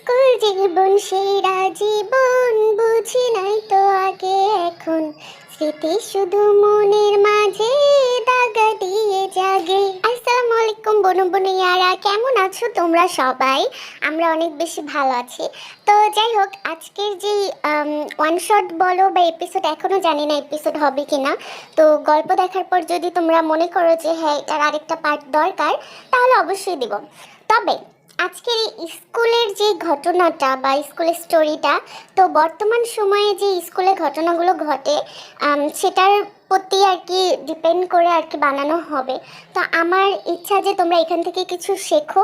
School জীবন সেরা জীবন, বুঝি নাই তো আগে এখন স্মৃতি শুধু মনের মাঝে দাগা দিয়ে জাগে। আসসালামু আলাইকুম বনু বনুইয়ারা, কেমন আছো তোমরা সবাই? আমরা অনেক বেশি ভালো আছি। তো যাই হোক, আজকের যে ওয়ান শট বলো বা এপিসোড, এখনও জানি না এপিসোড হবে কিনা। তো গল্প দেখার পর যদি তোমরা মনে করো যে হ্যাঁ এটার আরেকটা পার্ট দরকার, তাহলে অবশ্যই দিব। তবে আজকের এই স্কুলের যে ঘটনাটা বা স্কুলের স্টোরিটা, তো বর্তমান সময়ে যে স্কুলের ঘটনাগুলো ঘটে সেটার প্রতি আর কি ডিপেন্ড করে আর কি বানানো হবে। তো আমার ইচ্ছা যে তোমরা এখান থেকে কিছু শেখো,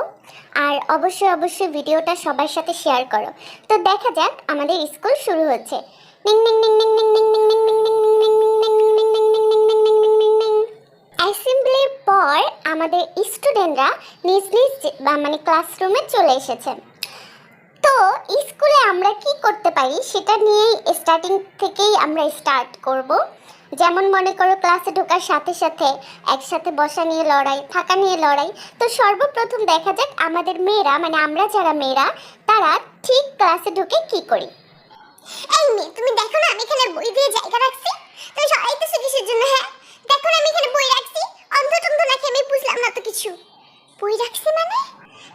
আর অবশ্যই অবশ্যই ভিডিওটা সবার সাথে শেয়ার করো। তো দেখা যাক, আমাদের স্কুল শুরু হচ্ছে। নিং নিং নিং নিং নিং নিং নিং নিং নিং নিং নিং নিং নিং নিং নিং নিং নিং নিং নিং। অ্যাসেম্বলির পর আমাদের স্টুডেন্টরা নিজ নিজ মানে ক্লাসরুমে চলে এসেছে। তো স্কুলে আমরা কি করতে পারি সেটা নিয়েই স্টার্টিং থেকেই আমরা স্টার্ট করব। যেমন মনে করো, ক্লাসে ঢোকার সাথে সাথে একসাথে বসা নিয়ে লড়াই, থাকা নিয়ে লড়াই। তো সর্বপ্রথম দেখা যাক আমাদের মেয়েরা, মানে আমরা যারা মেয়েরা, তারা ঠিক ক্লাসে ঢুকে কি করি। এই মেয়ে, তুমি দেখো না আমি এখানে বই দিয়ে জায়গা রাখছি, তুমি সবাই তো কিসের জন্য? হ্যাঁ দেখো না আমি এখানে বই রাখছি, অন্ধ টন্ধ নাকি? আমি বুঝলাম না তো কিছু। বই রাখছি মানে?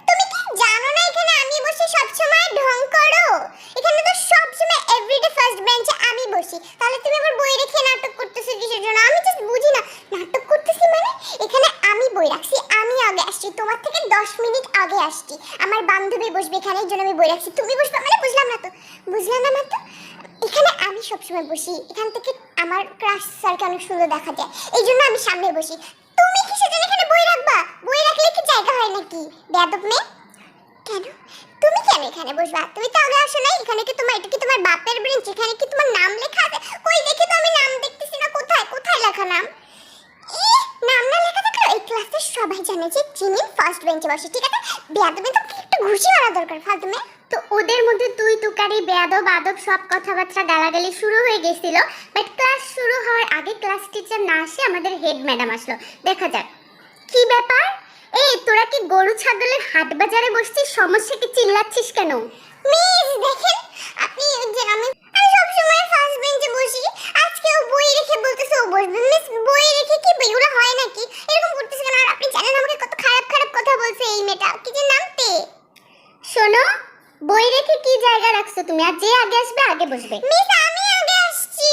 তুমি কি জানো না এখানে আমি বসে সব সময় ঢং করো? এখানে তো সব সময় এভরিডে ফার্স্ট বেঞ্চে আমি বসি, তাহলে তুমি আবার বই রেখে নাটক করতেছো কিসের জন্য? আমি জাস্ট বুঝি না, নাটক করতেছি মানে? এখানে আমি বই রাখছি, আমি আগে আসছি, তোমার থেকে 10 মিনিট আগে আসছি। আমার বান্ধবী বসবে এখানে, এই জন্য আমি বই রাখছি। তুমি বসবে মানে? বুঝলাম না তো, বুঝলাম না তো। এখানে আমি সবসময় বসি, এখান থেকে আমার ক্লাস স্যারকে অনেক সুন্দর দেখা যায়, এই জন্য আমি সামনে বসি। তুমি কি সেজন্য এখানে বই রাখবা? বই রাখলে কি জায়গা হয় নাকি? বেয়াদব মেয়ে। কেন তুমি কেন এখানে বসবা? তুমি তো আগে আসো নাই। এখানে কি তোমার, এটা কি তোমার বাপের বেঞ্চ? এখানে কি তোমার নাম লেখা আছে? কই দেখি তো, আমি নাম দেখতেছি না। কোথায় কোথায় লেখা নাম? নাম না লেখা থাকলে এই ক্লাসের সবাই জানে যে জিমিন ফার্স্ট বেঞ্চে বসে, ঠিক আছে? বেয়াদব মেয়ে, তো একটু ঘুষি মারা দরকার ফালতু মেয়ে। তো ওদের মধ্যে তুই তুকারি, বেয়াদব আদব সব কথাবার্তা গালাগালি শুরু হয়ে গেছিল। বাট ক্লাস শুরু হওয়ার আগে ক্লাস টিচার না আসে আমাদের হেড ম্যাডাম আসলো। দেখা যাক কি ব্যাপার। এই তোরা কি গরু ছাগলের হাট বাজারে বসছিস? সমস্যা কি? চিল্লাচ্ছিস কেন? মিস দেখেন, আপনি যে আমি সব সময় ফার্স্ট বেঞ্চে বসি, আজকেও বই রেখে বলতেছে ও বসবে। মিস বই রেখে কি এগুলো হয় নাকি? এরকম করতেছে কেন? আর আপনি জানেন আমাকে কত খারাপ খারাপ কথা বলছে এই মেয়েটা, কি যে নামতে। শোনো, বই রেখে কি জায়গা রাখছো তুমি? আর যে আগে আসবে আগে বসবে। মিস আমি আগে আসছি,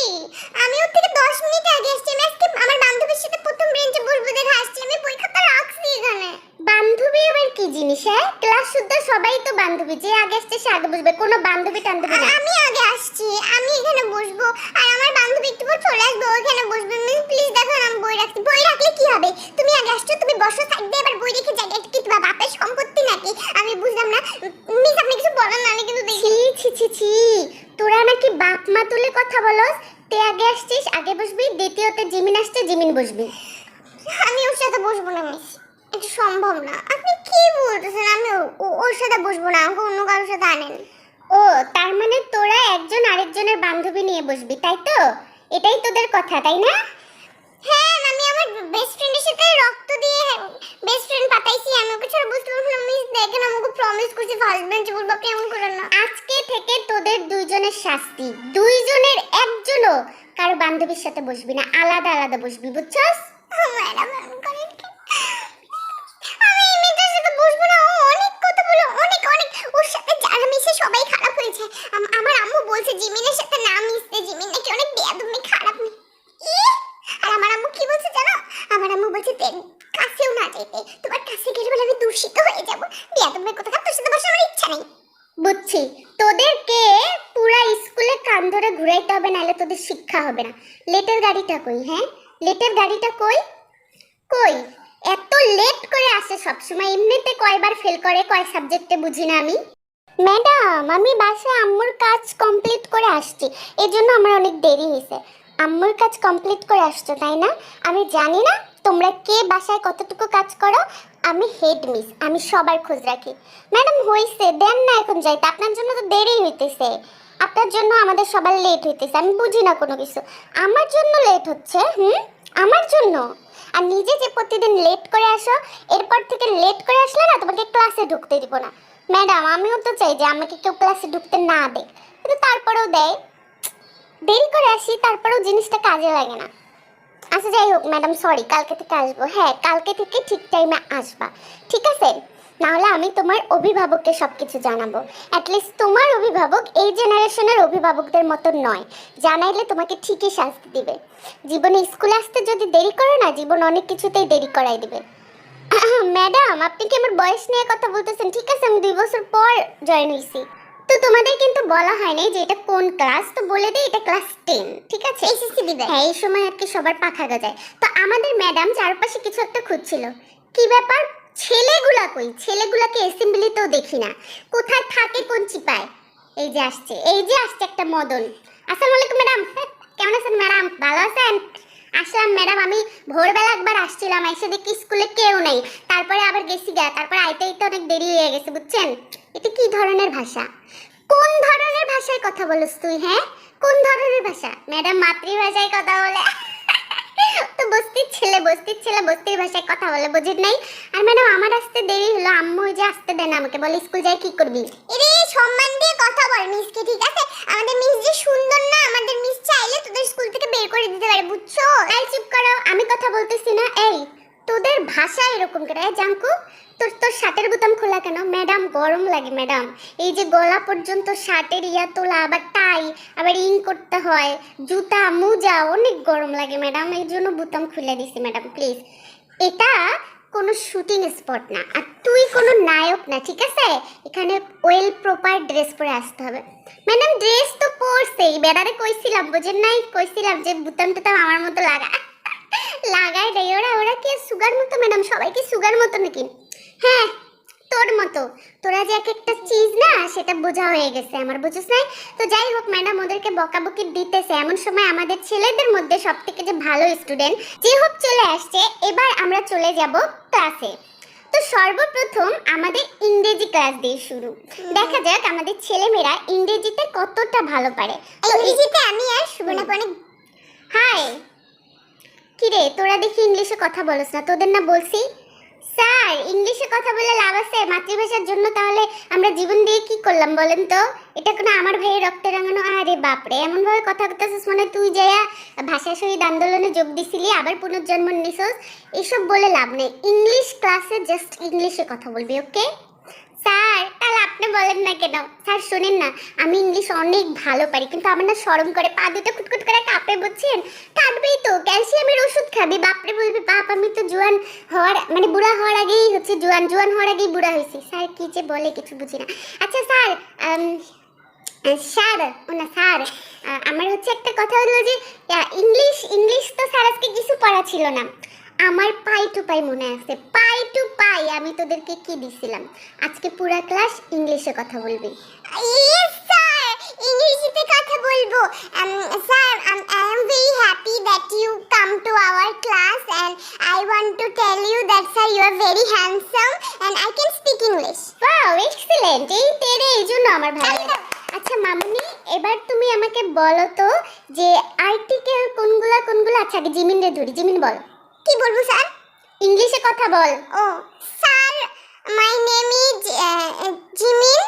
আমি ওর থেকে 10 মিনিট আগে আসছি। আমি আজকে আমার বান্ধবীর সাথে প্রথম বেঞ্চে বসবো দেখে আসছি। আমি বই খাতা রাখছি এখানে। বান্ধবী আবার কি জিনিস? হ্যাঁ, ক্লাস শুদ্ধ সবাই তো বান্ধবী, যে আগে আসছে সে আগে বসবে, কোনো বান্ধবী টান্ধবী না। আমি আগে আসছি, আমি এখানে বসবো, আর আমার বান্ধবী একটু পর চলে আসবে, ওখানে বসবে। মিস প্লিজ দেখো না আমি বই রাখছি। বই রাখলে কি হবে? তুমি আগে আসছো, তুমি বসো, থাকবে। এবার বই রেখে জায়গা কি তোমার বাপের সম্পত্তি নাকি? আমি বুঝলাম না। মিস আপনি কিছু বলেন না, আমি কিন্তু দেখি। ছি ছি ছি, তোরা নাকি বাপ মা তুলে কথা বলস? তে আগে আসছিস আগে বসবি, দ্বিতীয়তে জিমিন আসছে জিমিন বসবি। আমি ওর সাথে বসবো না মিস, এটা সম্ভব না। আপনি কি বলতেছেন? আমি ওর সাথে বসবো না, আমাকে অন্য কারোর সাথে আনেন। ও, তার মানে তোরা একজন আরেকজনের বান্ধবী নিয়ে বসবি, তাই তো? এটাই তোদের কথা, তাই না? হ্যাঁ, আমি আমার বেস্ট ফ্রেন্ডের সাথে রক্ত দিয়ে বেস্ট ফ্রেন্ড পাতাইছি। আমি ওকে ছাড়া বুঝতে পারবো না। মিস দেখেন, আমাকে প্রমিস করছি ফার্স্ট বেঞ্চে বসবো, আপনি এমন করেন না। আজকে থেকে তোদের দুইজনের শাস্তি, দুইজনের একজনও কারো বান্ধবীর সাথে বসবি না, আলাদা আলাদা বসবি, বুঝছস? ম্যাডাম এমন করেন কেন? আমি এই মেয়েটার সাথে বসবো না, ও অনেক কথা বলে, অনেক অনেক। ওর সাথে যারা মিশে সবাই খারাপ হয়েছে। আমার আম্মু বলছে জিমিনের সাথে না মিশতে, জিমিন নাকি অনেক বেয়াদব মেয়ে, খারাপ মেয়ে। আর আমার আম্মু কি বলছে জানো? আমার আম্মু বলছে কাছেও না যাইতে, তোমার কাছে গেলে বলে আমি দূষিত হয়ে যাবো। বেয়াদব মেয়ে কোথাকার, তোর সাথে বসার আমার ইচ্ছা নেই। বুঝছি, তোদেরকে পুরা স্কুলে কান ধরে ঘুরাইতে হবে, নাহলে তোদের শিক্ষা হবে না। লেটের গাড়িটা কই? হ্যাঁ, লেটের গাড়িটা কই? কই এত লেট করে আসে সবসময়? এমনিতে কয়বার ফেল করে, কয় সাবজেক্টে বুঝি না আমি। ম্যাডাম, আমি বাসায় আম্মুর কাজ কমপ্লিট করে আসছি, এজন্য আমার অনেক দেরি হয়েছে। আম্মুর কাজ কমপ্লিট করে আসছো তাই না? আমি জানি না তোমরা কে বাসায় কতটুকু কাজ করো। আমি হেড মিস, আমি সবার খোঁজ রাখি। ম্যাডাম হইছে, দেন না এখন যাইতে, আপনার জন্য তো দেরি হইতেছে। আপনার জন্য আমাদের সবার লেট হইতেছে, আমি বুঝি না কোনো কিছু। আমার জন্য লেট হচ্ছে? আমার জন্য? আর নিজে যে প্রতিদিন লেট করে আসো, এরপর থেকে লেট করে আসলে না তোমাকে ক্লাসে ঢুকতে দিব না। ম্যাডাম আমিও তো চাই যে আমাকে কেউ ক্লাসে ঢুকতে না দেয়, কিন্তু তারপরেও দেয়। দেরি করে আসি তারপরেও জিনিসটা কাজে লাগে না। আচ্ছা যাই হোক ম্যাডাম, সরি, কালকে থেকে আসবো। হ্যাঁ, কালকে থেকে ঠিক টাইমে আসবা, ঠিক আছে? নাহলে আমি তোমার অভিভাবককে সব কিছু জানাবো। অ্যাটলিস্ট তোমার অভিভাবক এই জেনারেশনের অভিভাবকদের মতো নয়, জানাইলে তোমাকে ঠিকই শাস্তি দিবে। জীবনে স্কুলে আসতে যদি দেরি করো না, জীবন অনেক কিছুতেই দেরি করাই দিবে। ম্যাডাম আপনি কি আমার বয়স নিয়ে কথা বলতেছেন? ঠিক আছে, আমি 2 বছর পর জয়েন হয়েছি। তো তোমাদের কিন্তু বলা হয়নি যে এটা কোন ক্লাস, তো বলে দিই এটা ক্লাস 10, ঠিক আছে? এসএসসি দিবে। হ্যাঁ, এই সময় আর কি সবার পাখা গজায়। তো আমাদের ম্যাডাম চারপাশে কিছু একটা খুঁজছিল। কি ব্যাপার, ছেলেগুলা কই? ছেলেগুলাকে অ্যাসেম্বলিতেও দেখি না, কোথায় থাকে কোন চিপায়? এই যে আসছে, এই যে আসছে একটা মদন। আসসালামু আলাইকুম ম্যাডাম। কেমন আছেন ম্যাডাম? ভালো আছেন? আসলাম ম্যাডাম, আমি ভোরবেলা একবার আসছিলাম, এসে দেখি স্কুলে কেউ নেই। তারপরে আবার গেছি গা, তারপরে আইতে আইতে অনেক দেরি হয়ে গেছে, বুঝছেন? এটা কি ধরনের ভাষা? কোন ধরনের ভাষায় কথা বলছ তুই? হ্যাঁ, কোন ধরনের ভাষা? ম্যাডাম মাতৃভাষায় কথা বলে। তো বস্তির ছেলে, বস্তির ছেলে বস্তির ভাষায় কথা বলে, বুঝেন নাই? আর ম্যাডাম আমার আসতে দেরি হলো, আম্মু ওই যে আসতে দেন আমাকে, বলে স্কুল যাই কি করবি? এরে সম্মান দিয়ে কথা বল মিসকে, ঠিক আছে? আমাদের মিস যে সুন্দর না, আমাদের মিস চাইলে তোদের স্কুল থেকে বের করে দিতে পারে, বুঝছো? এই চুপ করো, আমি কথা বলতেছি না। এই তোদের ভাষা এরকম করে। জাঙ্কু, তোর তোর শার্টের বোতাম খোলা কেন? ম্যাডাম গরম লাগে ম্যাডাম, এই যে গলা পর্যন্ত শার্টের ইয়া তোলা, আবার টাই, আবার ইন করতে হয়, জুতা মোজা, অনেক গরম লাগে ম্যাডাম, এই জন্য বোতাম খুলে দিছি ম্যাডাম, প্লিজ। এটা কোনো শুটিং স্পট না, আর তুই কোনো নায়ক না, ঠিক আছে? এখানে ওয়েল প্রপার ড্রেস পরে আসতে হবে। ম্যাডাম ড্রেস তো পরছেই, বেড়ারে কইছিলাম, বুঝেন নাই? কইছিলাম যে বোতাম টোতাম আমার মতো লাগা। লাগাই দেয় ওরা। ওরা কি সুগার মতো ম্যাডাম? সবাই কি সুগার মতো নাকি? হ্যাঁ, তোর মতো। তোরা যে এক একটা চিজ না, সেটা বোঝা হয়ে গেছে আমার, বুঝছিস না? তো যাই হোক ম্যাডাম ওদেরকে বকাবকি দিতেছে, এমন সময় আমাদের ছেলেদের মধ্যে সবথেকে যে ভালো স্টুডেন্ট যে হোক চলে আসছে। এবার আমরা চলে যাব ক্লাসে। তো সর্বপ্রথম আমাদের ইংরেজি ক্লাস দিয়ে শুরু। দেখা যাক আমাদের ছেলেমেয়েরা ইংরেজিতে কতটা ভালো পারে। ইংরেজিতে আমি আর সুবর্ণা অনেক। হাই, কিরে তোরা দেখি ইংলিশে কথা বলছ না? তোদের না বলছি স্যার ইংলিশে কথা বলে লাভ আছে মাতৃভাষার জন্য। তাহলে আমরা জীবন দিয়ে কি করলাম বলেন তো? এটা কোনো আমার ভাইয়ের রক্তে রাঙানো? আরে বাপরে, এমন ভাবে কথা বলতেছিস মানে তুই যায়া ভাষা শহীদ আন্দোলনে যোগ দিছিলি, আবার পুনর্জন্ম নিছস। এসব বলে লাভ নেই। ইংলিশ ক্লাসে জাস্ট ইংলিশে কথা বলবি, ওকে? স্যার তাহলে আপনি বলেন না কেন? স্যার শোনেন না, আমি ইংলিশ অনেক ভালো পারি, কিন্তু আমার না শরম করে, পা দুটো কুটকুট করে কাঁপে, বুঝছেন? কাঁপবেই তো, ক্যালসিয়ামের ওষুধ খাবি। বাপরে বলবি বাপ, আমি তো জোয়ান হওয়ার মানে বুড়া হওয়ার আগেই হচ্ছে জোয়ান, জোয়ান হওয়ার আগেই বুড়া হয়েছি। স্যার কি যে বলে কিছু বুঝি না। আচ্ছা স্যার, স্যার ও না স্যার, আমার হচ্ছে একটা কথা হলো যে ইংলিশ ইংলিশ তো স্যার আজকে কিছু পড়া ছিল না। আমার পাই টু পাই মনে আছে, পাই টু পাই আমি তোদেরকে কি দিছিলাম? আজকে পুরা ক্লাস ইংলিশে কথা বলবি। ইয়েস স্যার, ইংলিশে কথা বলবো। Sir I am very happy that you come to our class and I want to tell you that sir you are very handsome and I can speak English. Wow, excellent. এই তেরে এইজন্য আমার ভালো লাগে। আচ্ছা মামুনি, এবার তুমি আমাকে বলো তো যে আর্টিকেল কোনগুলা কোনগুলা? আচ্ছা আগে জিমিন রে ধরি, জিমিন বল। কি বলবো স্যার? ইংলিশে কথা বল। ও sir, my name is Jimin.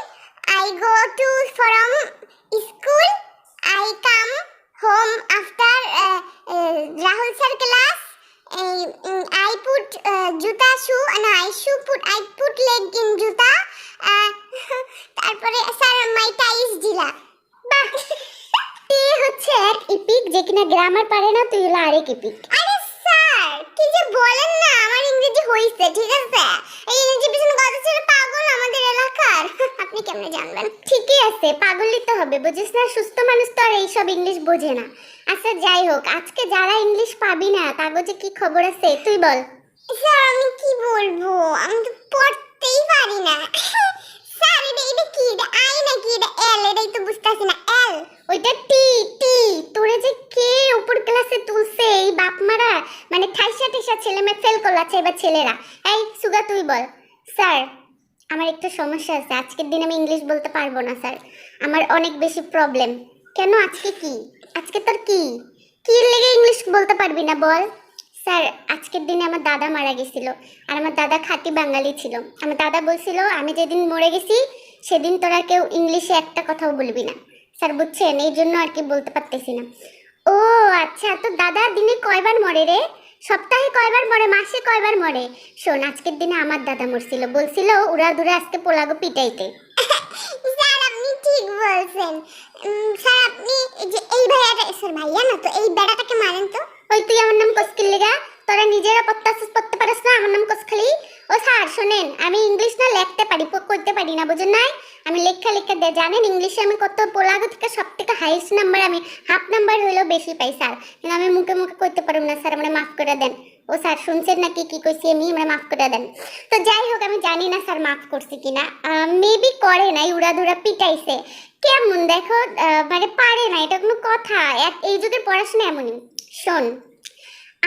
I go to from school. I come home after Rahul sir class. I put juta shoe and I put leg in juta. তারপরে স্যার মাই tie is ঢিলা। বাহ, তুই হচ্ছে এক epic যে কিনা grammar পারে না, তুই হলো আরেক ইপিক। আরে স্যার কি যে বলেন না, আমার ইংরেজি হইছে, ঠিক আছে? এই ইংরেজি পিছনে কত ছেলে পাগল আমাদের এলাকার, আপনি কেমনে জানবেন? ঠিকই আছে, পাগলই তো হবে, বুঝিস না? সুস্থ মানুষ তো আর এইসব ইংলিশ বোঝে না। আচ্ছা যাই হোক, আজকে যারা ইংলিশ পাবি না কাগজে কি খবর আছে তুই বল। স্যার আমি কি বলবো, আমি তো পড়তেই পারি না। স্যার এটা কি? এটা আই নাকি এটা এল? এটাই তো বুঝতাছি না। এল ওইটা টি। টি তোরে যে কে উপর ক্লাসে তুলছে এই বাপ মারা, মানে ঠাইসা ঠাইসা ছেলে মেয়ে ফেল করলাছে এবার ছেলেরা। এই সুগা তুই বল। স্যার আমার একটা সমস্যা আছে, আজকের দিন আমি ইংলিশ বলতে পারবো না স্যার, আমার অনেক বেশি প্রবলেম। কেন আজকে কি? আজকে তোর কি কি লেগে ইংলিশ বলতে পারবি না বল? স্যার আজকের দিনে আমার দাদা মারা গেছিল, আর আমার দাদা খাঁটি বাঙালি ছিল। আমার দাদা বলছিল আমি যেদিন মরে গেছি সেদিন তোরা কেউ ইংলিশে একটা কথাও বলবি না। স্যার বুঝছেন, এই জন্য আর কি বলতে পারতেছি না। ও আচ্ছা, তো দাদা দিনে কয়বার মরে রে? সপ্তাহে কয়বার মরে, মাসে কয়বার মরে? শোন, আজকের দিনে আমার দাদা মরছিল, বলছিল উড়া ধরে আজকে পোলাগো পিটাইতে। স্যার আপনি ঠিক বলছেন। স্যার আপনি এই ভাইয়াটা, স্যার ভাইয়া না তো, এই বেড়াটাকে মারেন তো। ওই তুই আমার নাম কসকিল লেগা, তোরা নিজেরা পড়তে পারিস না, আমার নাম কসখালি। ও স্যার শোনেন, আমি ইংলিশ না লিখতে পারি, কইতে পারি না, বুঝেন নাই? আমি লেখা দিয়ে জানেন ইংলিশে আমি কত পোলাগো থেকে সব থেকে হাইয়েস্ট নাম্বার, আমি হাফ নাম্বার হইলেও বেশি পাই স্যার, কিন্তু আমি মুখে মুখে কইতে পারব না স্যার, আমরা মাফ করে দেন। ও স্যার শুনছেন নাকি কি কইছি আমি, আমরা মাফ করে দেন। তো যাই হোক, আমি জানি না স্যার মাফ করছি কিনা, মেবি করে নাই, উড়াধুরা পিটাইছে। কেমন দেখো, মানে পারে না, এটা কোনো কথা? এই যুগের পড়াশোনা এমনই। শোন,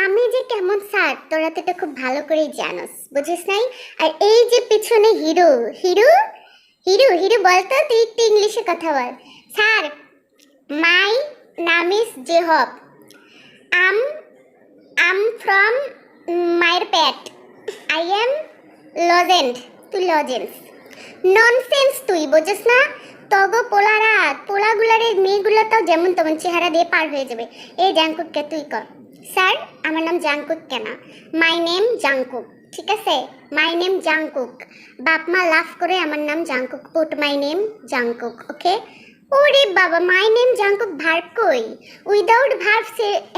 আমি যে কেমন স্যার তোরা তো এটা খুব ভালো করেই জানোস, বুঝিস নাই? আর এই যে পিছনে হিরো হিরো হিরো হিরো বলতো, তুই একটু ইংলিশে কথা বল। স্যার মাই নাম ইজ জেহব, আম আম ফ্রম মায়ের প্যাট, আই এম লজেন্ড, তুই লজেন্স। ননসেন্স তুই, বুঝিস না? তগো পোলারা, পোলাগুলারে মেয়েগুলোটাও যেমন তেমন চেহারা দিয়ে পার হয়ে যাবে। এই জাংকুককে তুই কর। স্যার আমার নাম জাংকুক কেন? মাই নেম জাংকুক, ঠিক আছে? My name Jungkook. বাপ মা লাভ করে আমার নাম Jungkook, put my name Jungkook, okay? ওরে বাবা, মাই নেম জাংকুক ভার্ব কই? উইদাউট ভার্ব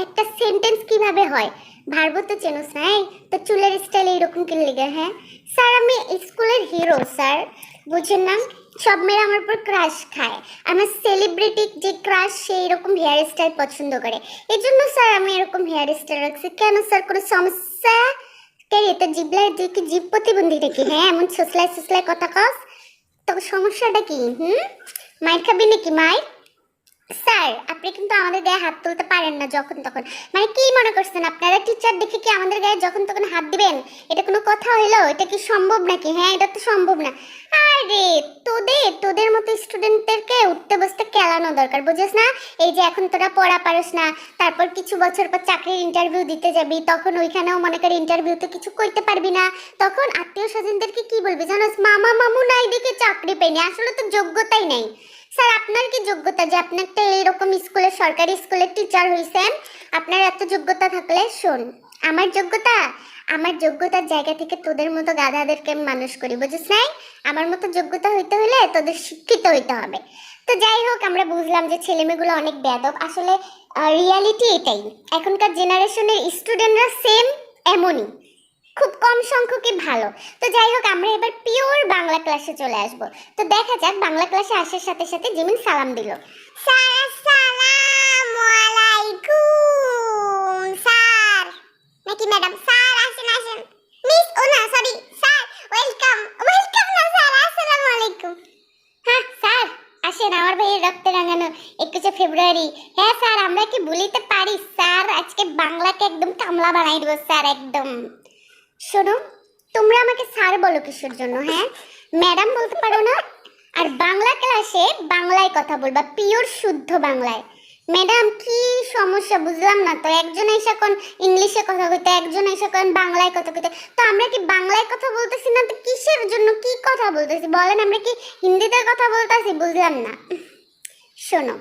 একটা সেন্টেন্স কিভাবে হয়? ভার্ব তো চেনোস না। তো চুলের স্টাইল এইরকম কি লেগে? হ্যাঁ স্যার, আমি স্কুলের হিরো স্যার, বুঝেন না? সব মেয়েরা আমার উপর ক্রাশ খায়, আমার সেলিব্রিটি যে ক্রাশ সেই রকম হেয়ার স্টাইল পছন্দ করে, এই জন্য স্যার আমি এরকম হেয়ার স্টাইল রাখছি। কেন স্যার, কোনো সমস্যা? কে তো জিবলায় তুই কি জীব প্রতিবন্ধী নাকি? হ্যাঁ এমন সুসলাই কথা কস, তো সমস্যাটা কি? মাইর খাবি নাকি মাইর? স্যার আপনি কিন্তু আমাদের গায়ে হাত তুলতে পারেন না যখন তখন। মানে কি মনে করছেন আপনারা টিচার দেখে কি আমাদের গায়ে যখন তখন হাত দিবেন? এটা কোনো কথা হইলো? এটা কি সম্ভব নাকি? হ্যাঁ এটা তো সম্ভব না। আরে তোদের মতো স্টুডেন্টদেরকে উঠতে বসতে কেলানো দরকার, বুঝিস না? এই যে এখন তোরা পড়া পারিস না, তারপর কিছু বছর পর চাকরির ইন্টারভিউ দিতে যাবি, তখন ওইখানেও মনে করি ইন্টারভিউতে কিছু করতে পারবি না, তখন আত্মীয় স্বজনদেরকে কি বলবি জানোস? মামা মামু নাই দেখে চাকরি পেনি, আসলে তো যোগ্যতাই নেই। স্যার আপনার কি যোগ্যতা যে আপনি একটা এরকম স্কুলে, সরকারি স্কুলের টিচার হইছেন? আপনার এত যোগ্যতা থাকলে, শোন আমার যোগ্যতার জায়গা থেকে তোদের মতো গাধাদেরকে মানুষ করি, বুঝিস নাই? আমার মতো যোগ্যতা হইতে হলে তোদের শিক্ষিত হইতে হবে। তো যাই হোক, আমরা বুঝলাম যে ছেলেমেয়েগুলো অনেক বেয়াদব, আসলে রিয়ালিটি এটাই। এখনকার জেনারেশনের স্টুডেন্টরা সেম এমনই, খুব কম সংখ্যকই ভালো। তো যাই হোক, আমরা এবার পিওর বাংলা ক্লাসে চলে আসব। তো দেখা যাক, বাংলা ক্লাসে আসার সাথে সাথে জিমিন সালাম দিল। স্যার আসসালামু আলাইকুম। স্যার নাকি ম্যাডাম? স্যার আসেন। মিস, ও না সরি স্যার, ওয়েলকাম না স্যার, আসসালামু আলাইকুম। হ্যাঁ স্যার আসেন, আমার ভাইয়ের রক্তে রাঙানো 21শে ফেব্রুয়ারি। হ্যাঁ স্যার, আমরা কি ভুলিতে পারি স্যার? আজকে বাংলাকে একদম কামলা বানাই দেবো স্যার, একদম। শোনো, তোমরা আমাকে স্যার বলো কিসের জন্য? হ্যাঁ ম্যাডাম বলতে পারো না? আর বাংলা ক্লাসে বাংলায় কথা বলবা, পিওর শুদ্ধ বাংলায়। ম্যাডাম কি সমস্যা বুঝলাম না তো, একজন এসে কোন ইংলিশে কথা কইতে, একজন এসে কোন বাংলায় কথা কইতে, তো আমরা কি বাংলায় কথা বলতেছি না? তো কিসের জন্য, কি কথা বলতেছি বলেন? আমরা কি হিন্দিতে কথা বলতেছি? বুঝলাম না। শোনো,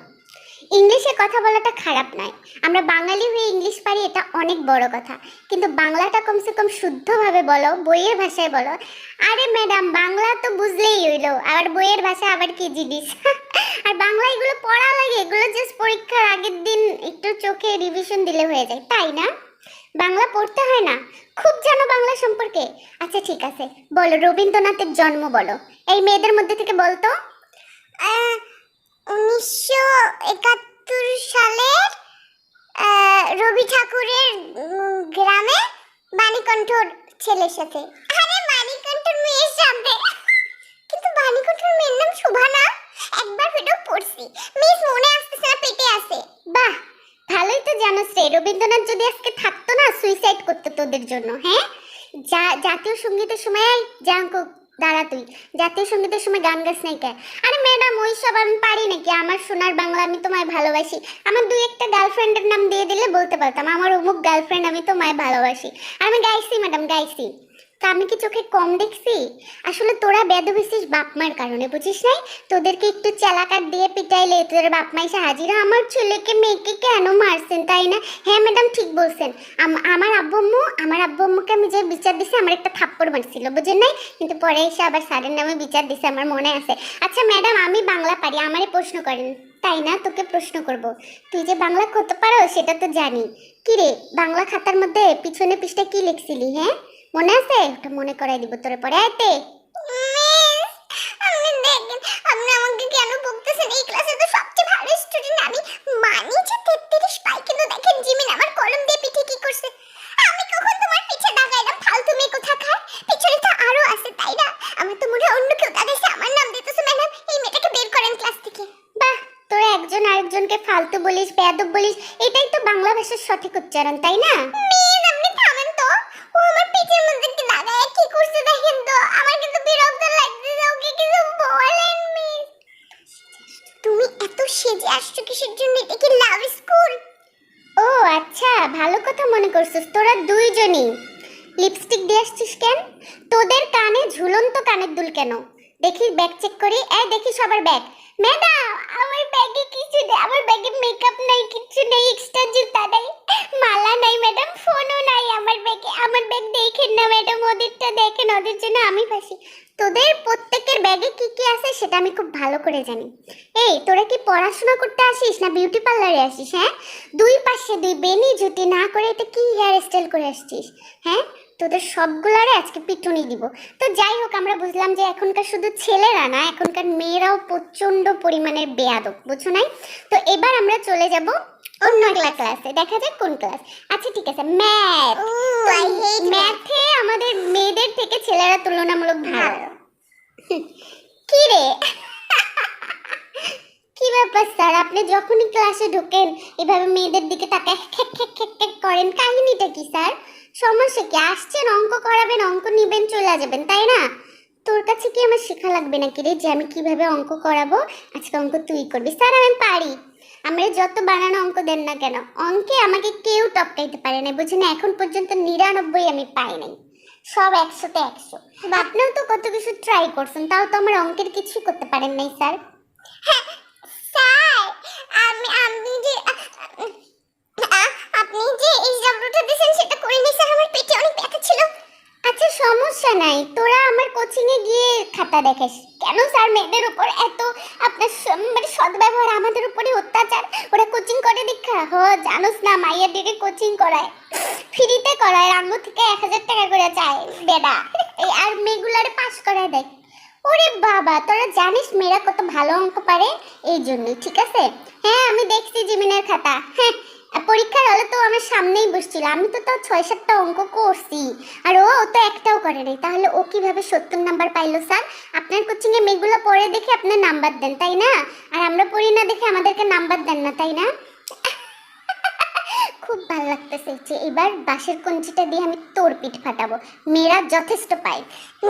ইংলিশে কথা বলাটা খারাপ নয়, আমরা বাঙালি হয়ে ইংলিশ পারি, এটা অনেক বড় কথা, কিন্তু বাংলাটা কমসে কম শুদ্ধভাবে বলো, বইয়ের ভাষায় বলো। আরে ম্যাডাম বাংলা তো বুঝলেই হইলো, আর বইয়ের ভাষা আবার কি জিনিস? আর বাংলা এগুলো পড়া লাগে, এগুলো জাস্ট পরীক্ষার আগের দিন একটু চোখে রিভিশন দিলে হয়ে যায়, তাই না? বাংলা পড়তে হয় না? খুব জানো বাংলা সম্পর্কে? আচ্ছা ঠিক আছে, বলো রবীন্দ্রনাথের জন্ম বলো, এই মেয়েদের মধ্যে থেকে বলতো। 1971 সালের রবি ঠাকুরের গ্রামে বাণীকণ্ঠর ছেলের সাথে। আরে বাণীকণ্ঠর মেয়ের সাথে? কিন্তু বাণীকণ্ঠর মেয়ের নাম শোভা না? একবার ভিডিও পড়ছি মিস, মনে আসতেছে না, পেটে আছে। বাহ, ভালোই তো জানোস রে, রবীন্দ্রনাথ যদি আজকে থাকতো না, সুইসাইড করতো তোদের জন্য। হ্যাঁ জাতীয় সঙ্গীতের সময় জাংকুক দাঁড়া তুই জাতীয় সঙ্গীতের সময় গান গাস নাই কে? আরে ম্যাডাম ওইসব আমি পারি নাকি? আমার সোনার বাংলা আমি তোমায় ভালোবাসি আমার দুই একটা গার্লফ্রেন্ডের নাম দিয়ে দিলে বলতে পারতাম আমার অমুক গার্লফ্রেন্ড আমি তোমায় ভালোবাসি। আর আমি গাইছি ম্যাডাম গাইছি। তা আমি কি চোখে কম দেখছি? আসলে তোরা বেদ হইছিস বাপ মায়ের কারণে, বুঝিস নাই? তোদেরকে একটু চালাকার দিয়ে পিটাইলে তোদের বাপ মা এসে হাজির হয়। আমার ছেলেকে মেয়েকে কেন মারছেন তাই না? হ্যাঁ ম্যাডাম ঠিক বলছেন। আমার আব্বু আম্মুকে আমি যে বিচার দিছি আমার একটা থাপ্পড় মারছিল, বুঝেন নাই? কিন্তু পরে এসে আবার স্যারের নামে বিচার দিছে, আমার মনে আছে। আচ্ছা ম্যাডাম আমি বাংলা পারি, আমারে প্রশ্ন করেন তাই না? তোকে প্রশ্ন করব, তুই যে বাংলা কত পারো সেটা তো জানি। কি রে বাংলা খাতার মধ্যে পিছনে পৃষ্ঠায় কি লিখছিলি? হ্যাঁ মনে আছে? ওটা মনে করাই দিব তোরে পরে। আইতে আপনি দেখেন আপনি আমাকে কেন বকতেছেন? এই ক্লাসে তো সবচেয়ে ভালো স্টুডেন্ট আমি, মানিছে 33 পাই, কিন্তু দেখেন জিমিন আমার কলম দিয়ে পিঠে কি করছে। আমি কখন তোমার পিছে দাগাইলাম? ফালতু মেয়ে কোথাকার, পিছনে তো আরো আছে তাই না? আমার তো মনে হয় অন্য কেউ দাগাইছে, আমার নাম দিতেছে। ম্যাডাম এই মেয়েটাকে বের করেন ক্লাস থেকে। বাহ তোরা একজন আরেকজনকে ফালতু বলিস বেয়াদব বলিস, এটাই তো বাংলা ভাষার সঠিক উচ্চারণ তাই না? মিস আপনি থামেন তো, ও আমার পিঠের মধ্যে কি লাগায় কি করছে দেখেন তো, আমার কিন্তু বিরক্ত লাগছে। ওকে কিছু বলেন মিস। তুমি এত সেজে আসছো কিসের জন্য? এটা কি লাভ স্কুল? ও আচ্ছা ভালো কথা মনে করছিস। তোরা দুইজনই লিপস্টিক দিয়ে আসছিস কেন? তোদের কানে ঝুলন্ত কানের দুল কেন? দেখি ব্যাগ চেক করি। এই দেখি সবার ব্যাগ। ম্যাডাম আমার ব্যাগে কিছু নেই, আমার ব্যাগে মেকআপ নাই, কিছু নেই, এক্সট্রা জুতা নাই, মালা নাই ম্যাডাম, ফোনও নাই আমার ব্যাগে। আমার ব্যাগ দেখেন না ম্যাডাম, ওদেরটা দেখেন, ওদের জন্য আমি ফাঁসি। তোদের প্রত্যেকের ব্যাগে কি কি আছে সেটা আমি খুব ভালো করে জানি। এই তোরা কি পড়াশোনা করতে আসিস না বিউটি পার্লারে আসিস? হ্যাঁ দুই পাশে দুই বেনি জুটি না করে এটা কি হেয়ার স্টাইল করে আসছিস? হ্যাঁ তোদের সবগুলারে আজকে পিটুনি দিব। তো যাই হোক আমরা বুঝলাম যে এখনকার শুধু ছেলেরা না এখনকার মেয়েরাও প্রচন্ড পরিমাণের বেয়াদব, বুঝছো নাই? তো এবার আমরা চলে যাব অন্য ক্লাসে, দেখা যাক কোন ক্লাস। আচ্ছা ঠিক আছে ম্যাথ। ম্যাথে আমাদের মেয়েদের থেকে ছেলেরা তুলনামূলক ভালো। কি রে কি ব্যাপার স্যার, আপনি যখনই ক্লাসে ঢোকেন এভাবে মেয়েদের দিকে তাকায় খ্যাক খ্যাক খ্যাক খ্যাক করেন, কাহিনীটা কি স্যার? সমস্যা কি? আসছেন অঙ্ক করাবেন, অঙ্ক নিবেন চলে যাবেন তাই না? তোর কাছে কি আমার শেখা লাগবে নাকি রে যে আমি কিভাবে অঙ্ক করাবো? আজকে অঙ্ক তুই করবি। স্যার আমি পারি, আমরা যত বানানো অঙ্ক দেন না কেন অঙ্কে আমাকে কেউ টপকাইতে পারে না, বুঝি না? এখন পর্যন্ত 99 আমি পাই নাই, সব 100তে 100। আপনিও তো কত কিছু ট্রাই করছেন, তাও তো আমার অঙ্কের কিছুই করতে পারেন নাই স্যার। হ্যাঁ স্যার আমি যে আপনি যে এই জাবরটা দিয়েছেন সেটা করে নি স্যার, আমার পেটে অনেক ব্যথা ছিল। আচ্ছা সমস্যা নাই, তোরা আমার কোচিং এ গিয়ে খাতা দেখাস কেন? স্যার মেয়েদের উপর এত আপনার মানে সদ্ব্যবহার, আমাদের উপরে অত্যাচার, ওরা কোচিং করে দীক্ষা জানোস না? মাইয়া দিকে কোচিং করায়, ফ্রিতে করায়, আম্মু থেকে 1000 টাকা করে চায় বেডা, এই আর মেয়েগুলারে পাস করায় দেয়। ওরে বাবা তোরা জানিস মেয়েরা কত ভালো অঙ্ক পারে, এই জন্যই ঠিক আছে। হ্যাঁ আমি দেখছি জিমিনের খাতা, হ্যাঁ পরীক্ষার হলে তো আমার সামনেই বসছিল, আমি তো তাও 6-7টা অঙ্ক করছি আর ও তো একটাও করে নাই। তাহলে ও কিভাবে 70 নাম্বার পাইলো স্যার? আপনার কোচিং এ মেয়েগুলো পড়ে দেখে আপনার নাম্বার দেন তাই না? আর আমরা পড়ি না দেখে আমাদেরকে নাম্বার দেন না তাই না? খুব ভালো লাগতেছে যে এবার বাঁশের কঞ্চিটা দিয়ে আমি তোর পিঠ ফাটাবো, মেয়েরা যথেষ্ট পায়।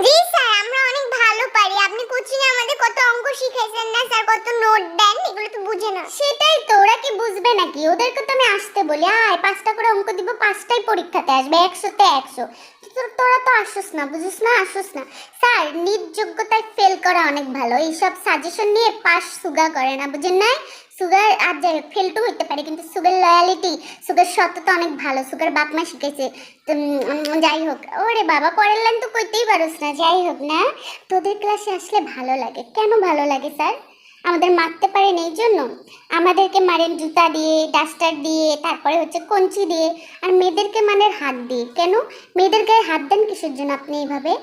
জি স্যার আমরা অনেক ভালো পারি, আপনি কোচিং এ আমাদের কত অঙ্ক শিখাইছেন না স্যার, কত নোট দেন, এগুলো তো বুঝে না। সেটাই তো, ওরা কি বুঝবে নাকি? ওদেরকে তো আমি আসতে বলি, আয় 5টা করে অঙ্ক দিব, 5টাই পরীক্ষাতে আসবে 100তে 100। তোরা তো আসোস না, বুঝিস না, আসোস না। স্যার নিজ যোগ্যতায় ফেল করা অনেক ভালো, এইসব সাজেশন নিয়ে পাস সুগা করে না, বুঝেন নাই? সুগার আর যাই হোক ফেল তো হইতে পারে, কিন্তু সুগার লয়ালিটি, সুগার সততা অনেক ভালো, সুগার বাপ মা শিখেছে। যাই হোক ওরে বাবা পরের লাইন তো কইতেই পারোস না। যাই হোক না, তোদের ক্লাসে আসলে ভালো লাগে। কেন ভালো লাগে স্যার? আমাদের মারতে পারেন এই জন্য? আমাদেরকে মারেন জুতা দিয়ে, ডাস্টার দিয়ে, তারপরে হচ্ছে কঞ্চি দিয়ে, আর মেয়েদেরকে মানেন হাত দিয়ে। কেন মেয়েদের গায়ে হাত দেন কিসের জন্য আপনি এইভাবে?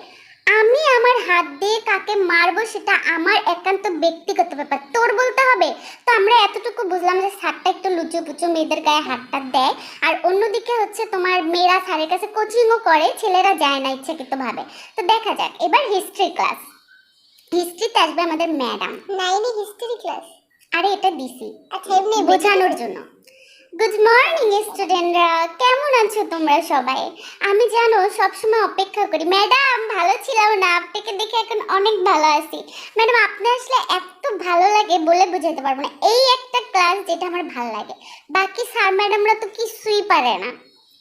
আমি আমার হাত দিয়ে কাকে মারবো সেটা আমার একান্ত ব্যক্তিগত ব্যাপার, তোর বলতে হবে? তো আমরা এতটুকু বুঝলাম যে স্যারটা একটু লুচু পুচু মেয়েদের গায়ে হাতটা দেয়, আর অন্যদিকে হচ্ছে তোমার মেয়েরা স্যারের কাছে কোচিংও করে, ছেলেরা যায় না ইচ্ছাকৃত ভাবে। তো দেখা যাক এবার হিস্ট্রি ক্লাস। হিস্ট্রিতে আসবে আমাদের ম্যাডাম। 9 history class. আরে এটা দিছি আচ্ছা এমনি বোঝানোর জন্য। গুড মর্নিং স্টুডেন্টরা, কেমন আছো তোমরা সবাই? আমি জানো সবসময় অপেক্ষা করি। ম্যাডাম ভালো ছিলাম না, আপনাকে দেখে এখন অনেক ভালো আছি। ম্যাডাম আপনি আসলে এত ভালো লাগে বলে বোঝাতে পারবো না। এই একটা ক্লাস যেটা আমার ভালো লাগে, বাকি স্যার ম্যাডামরা তো কিছুই পারে না।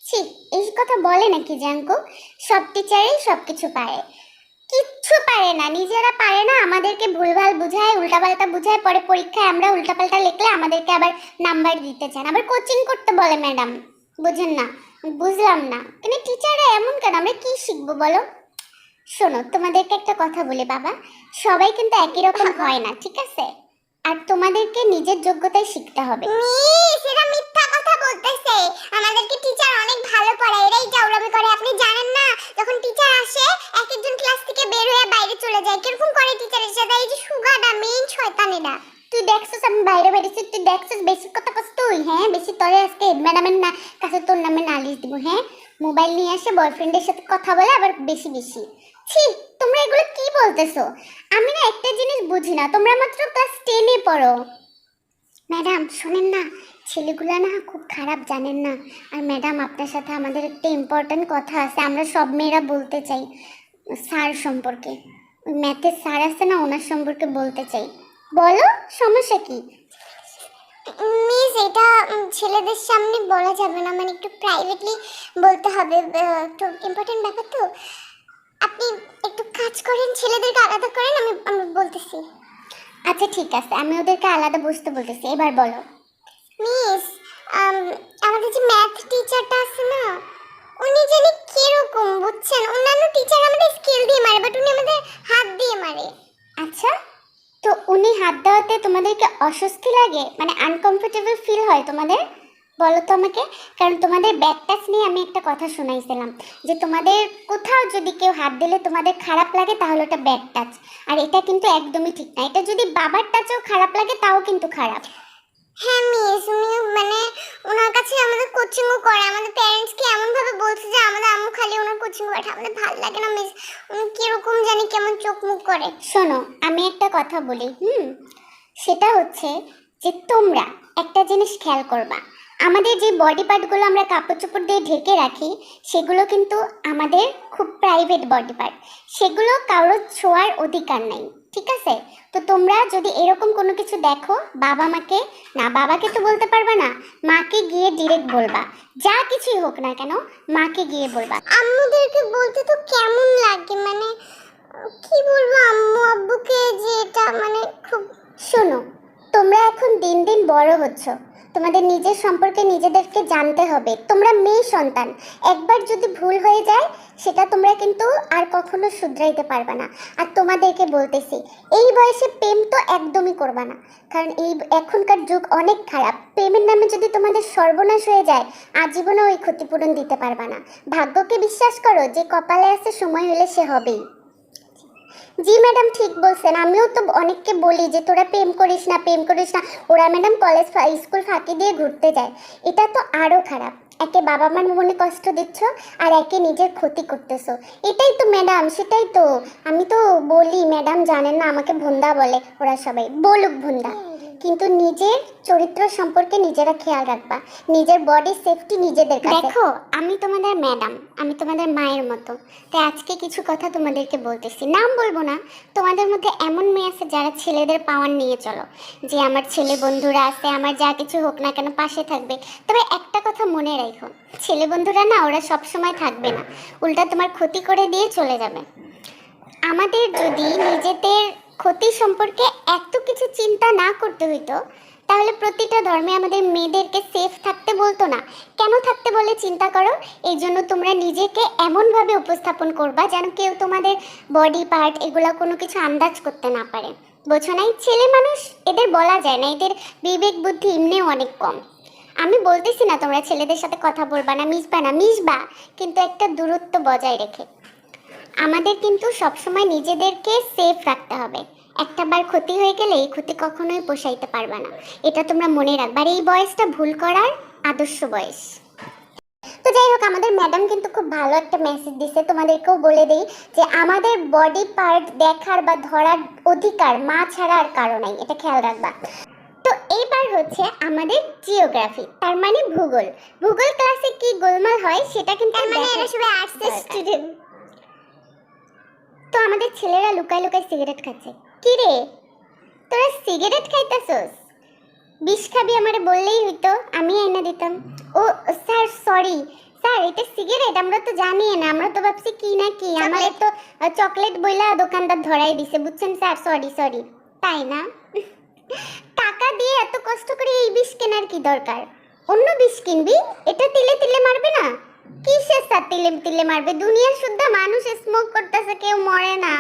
ছি, এই কথা বলে নাকি জাঙ্কু? সব টিচারই সব কিছু পারে, কিচ্ছু পারে না, নিজেরা পারে না, আমাদেরকে ভুলভাল বুঝায়, উল্টাপাল্টা বুঝায়, পরে পরীক্ষায় আমরা উল্টাপাল্টা লিখলে আমাদেরকে আবার নাম্বার দিতে চান, আবার কোচিং করতে বলে। ম্যাডাম বুঝেন না, বুঝলাম না কিন্তু টিচাররা এমন কেন? আমরা কি শিখবো বলো? শোনো, তোমাদেরকে একটা কথা বলি বাবা, সবাই কিন্তু একই রকম হয় না, ঠিক আছে? আর তোমাদেরকে নিজের যোগ্যতায় শিখতে হবে। মিস, এরা মিথ্যা কথা বলতেছে। আমাদেরকে টিচার অনেক ভালো পড়ায়, এরাই জাউরামি করে। আপনি জানেন না, যখন টিচার আসে এক একজন ক্লাস থেকে বের হয়ে বাইরে চলে যায়। কিরকম করে টিচারের সাথে? এই যে সুগাটা মেইন শয়তানেরা। তুই দেখছিস আমি বাইরে বেরিয়েছি, তুই দেখছিস? বেশি কথা কস তুই, হ্যাঁ? বেশি তরে আজকে ম্যাডামের না কাছে তোর নামে নালিশ দিব, হ্যাঁ? মোবাইল নিয়ে আসে বয়ফ্রেন্ডের সাথে কথা বলে আবার বেশি বেশি। ছি, তোমরা এগুলো কি বলতেছো? আমি না একটা জিনিস বুঝি না, তোমরা মাত্র ক্লাস 10-এ পড়ো। ম্যাডাম শোনেন না, ছেলেগুলা না খুব খারাপ, জানেন না? আর ম্যাডাম আপনার সাথে আমাদের একটা ইম্পর্ট্যান্ট কথা আছে, আমরা সব মেয়েরা বলতে চাই স্যার সম্পর্কে। ওই ম্যাথের স্যার আছে না, ওনার সম্পর্কে বলতে চাই। বলো, সমস্যা কি? মিস, এটা ছেলেদের সামনে বলা যাবে না, মানে একটু প্রাইভেটলি বলতে হবে, একটু ইম্পর্ট্যান্ট ব্যাপার তো। আপনি একটু কাজ করেন, ছেলেদেরকে আলাদা করেন, আমি বলতেছি। আচ্ছা ঠিক আছে, আমি ওদেরকে আলাদা বসতে বলতেছি, এবার বলো। মিস, আমাদের যে ম্যাথ টিচারটা আছে না, উনি জানি কিরকম বুঝছেন? অন্যান্য টিচার আমাদের স্কেল দিয়ে মারে, বাট উনি আমাদের হাত দিয়ে মারে। আচ্ছা, তো উনি হাত দেওয়াতে তোমাদেরকে অস্বস্তি লাগে, মানে আনকমফোর্টেবল ফিল হয় তোমাদের? বলো তো আমাকে। কারণ তোমাদের ব্যাক টাচ নিয়ে আমি একটা কথা শোনাইছিলাম, যে তোমাদের কোথাও যদি কেউ হাত দিলে তোমাদের খারাপ লাগে তাহলে ওটা ব্যাক টাচ, আর এটা কিন্তু একদমই ঠিক না। এটা যদি বাবার টাচেও খারাপ লাগে তাও কিন্তু খারাপ। হ্যাঁ মিস, উনি মানে ওনার কাছে আমাদের কোচিংও করে, আমাদের প্যারেন্টসকে এমনভাবে বলছে যে আমাদের আম্মু খালি ওনার কোচিং করে, আমাদের ভালো লাগে না মিস। উনি কিরকম জানি কেমন চোখ মুখ করে। শোনো, আমি একটা কথা বলি, সেটা হচ্ছে যে তোমরা একটা জিনিস খেয়াল করবা, আমাদের যে বডি পার্টগুলো আমরা কাপড় চোপড় দিয়ে ঢেকে রাখি, সেগুলো কিন্তু আমাদের খুব প্রাইভেট বডি পার্ট, সেগুলো কারোর ছোঁয়ার অধিকার নেই, ঠিক আছে? তো তোমরা যদি এরকম কোনো কিছু দেখো, বাবা মাকে, না বাবাকে তো বলতে পারবা না, মাকে গিয়ে ডিরেক্ট বলবা, যা কিছুই হোক না কেন মাকে গিয়ে বলবা। আম্মুদেরকে বলতে তো কেমন লাগে, মানে কি বলবো আম্মু আব্বুকে, যে এটা মানে খুব। শোনো, তোমরা এখন দিন দিন বড় হচ্ছ, তোমাদের নিজের সম্পর্কে নিজেদেরকে জানতে হবে। তোমরা মেয়ে সন্তান, একবার যদি ভুল হয়ে যায় সেটা তোমরা কিন্তু আর কখনো শুধরাইতে পারবে না। আর তোমাদেরকে বলতেছি, এই বয়সে প্রেম তো একদমই করবা না, কারণ এই এখনকার যুগ অনেক খারাপ। প্রেমের নামে যদি তোমাদের সর্বনাশ হয়ে যায়, আজীবনে ওই ক্ষতিপূরণ দিতে পারবা না। ভাগ্যকে বিশ্বাস করো, যে কপালে আছে সময় হলে সে হবেই। জি ম্যাডাম ঠিক বলছেন, আমিও তো অনেককে বলি যে তোরা প্রেম করিস না, প্রেম করিস না। ওরা ম্যাডাম কলেজ স্কুল ফাঁকি দিয়ে ঘুরতে যায়, এটা তো আরও খারাপ। একে বাবা মার মনে কষ্ট দিচ্ছ, আর একে নিজের ক্ষতি করতেছো। এটাই তো ম্যাডাম, সেটাই তো আমি তো বলি। ম্যাডাম জানেন না, আমাকে ভুন্দা বলে, ওরা সবাই বলুক ভুন্দা, কিন্তু নিজের চরিত্র সম্পর্কে নিজেরা খেয়াল রাখবা, নিজের বডি সেফটি নিজেদের কাছে। দেখো, আমি তোমাদের ম্যাডাম, আমি তোমাদের মায়ের মতো, তাই আজকে কিছু কথা তোমাদেরকে বলতেছি, নাম বলবো না। তোমাদের মধ্যে এমন মেয়ে আছে যারা ছেলেদের পাওয়ার নিয়ে চলো, যে আমার ছেলে বন্ধুরা আছে, আমার যা কিছু হোক না কেন পাশে থাকবে। তবে একটা কথা মনে রাখো, ছেলে বন্ধুরা না, ওরা সব সময় থাকবে না, উল্টা তোমার ক্ষতি করে দিয়ে চলে যাবে। আমাদের যদি নিজেদের ক্ষতি সম্পর্কে এত কিছু চিন্তা না করতে হইতো, তাহলে প্রতিটা ধর্মে আমাদের মেয়েদেরকে সেফ থাকতে বলতো না। কেন থাকতে বলে চিন্তা করো। এই জন্য তোমরা নিজেকে এমনভাবে উপস্থাপন করবা যেন কেউ তোমাদের বডি পার্ট এগুলো কোনো কিছু আন্দাজ করতে না পারে। বোঝো নাই? ছেলে মানুষ, এদের বলা যায় না, এদের বিবেক বুদ্ধি এমনিও অনেক কম। আমি বলতেছি না তোমরা ছেলেদের সাথে কথা বলবা না, মিশবা না, মিশবা, কিন্তু একটা দূরত্ব বজায় রেখে। আমাদের কিন্তু সবসময় নিজেদেরকে সেফ রাখতে হবে। একটা বার ক্ষতি হয়ে গেলে এই ক্ষতি কখনোই পোষাইতে পারবে না, এটা তোমরা মনে রাখবে। আর এই বয়সটা ভুল করার আদর্শ বয়স। তো যাই হোক, আমাদের ম্যাডাম কিন্তু খুব ভালো একটা মেসেজ দিছে, তোমাদেরকেও বলে দিই যে আমাদের বডি পার্ট দেখার বা ধরার অধিকার মা ছাড়া আর কারো নাই, এটা খেয়াল রাখবা। তো এইবার হচ্ছে আমাদের জিওগ্রাফি, তার মানে ভূগোল। ভূগোল ক্লাসে কি গোলমাল হয় সেটা কিন্তু মানে এরা সবাই আর্টসের স্টুডেন্ট। তো আমাদের ছেলেরা লুকায় লুকায় সিগারেট খাচ্ছে। কি রে তোরা সিগারেট খাইতেছস? বিষ খাবি আমারে বললেই হইতো, আমি এনে দিতাম। ও স্যার সরি স্যার, এটা সিগারেট, আমরা তো জানি না, আমরা তো ভাবছি কি না কি, আমারে তো চকলেট বইলা দোকানদার ধরাই দিছে, বুঝছেন স্যার, সরি সরি। তাই না? টাকা দিয়ে এত কষ্ট করে এই বিষ কেনার কি দরকার? অন্য বিষ কিনবি, এটা তিলে তিলে মারবে না। কিসের স্যার তিলে তিলে মারবে? দুনিয়ার শুদ্ধ মানুষ স্মোক করতেছে, কেউ মরে না,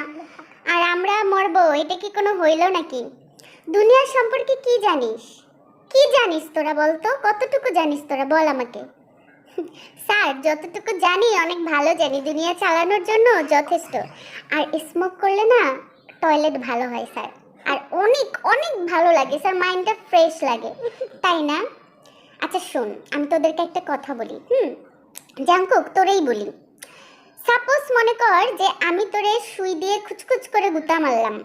আর আমরা মরবো, এটা কি কোনো হইল নাকি? দুনিয়ার সম্পর্কে কি জানিস? কি জানিস তোরা বলতো? কতটুকু জানিস তোরা বল আমাকে। স্যার যতটুকু জানি অনেক ভালো জানি, দুনিয়া চালানোর জন্য যথেষ্ট। আর স্মোক করলে না টয়লেট ভালো হয় স্যার, আর অনেক অনেক ভালো লাগে স্যার, মাইন্ডটা ফ্রেশ লাগে, তাই না? আচ্ছা শোন, আমি তোদেরকে একটা কথা বলি, জাঙ্কুক তোরেই বলি। সাপোজ মনে কর যে আমি তোরে সুই দিয়ে খুচখুচ করে গুতা মারলাম,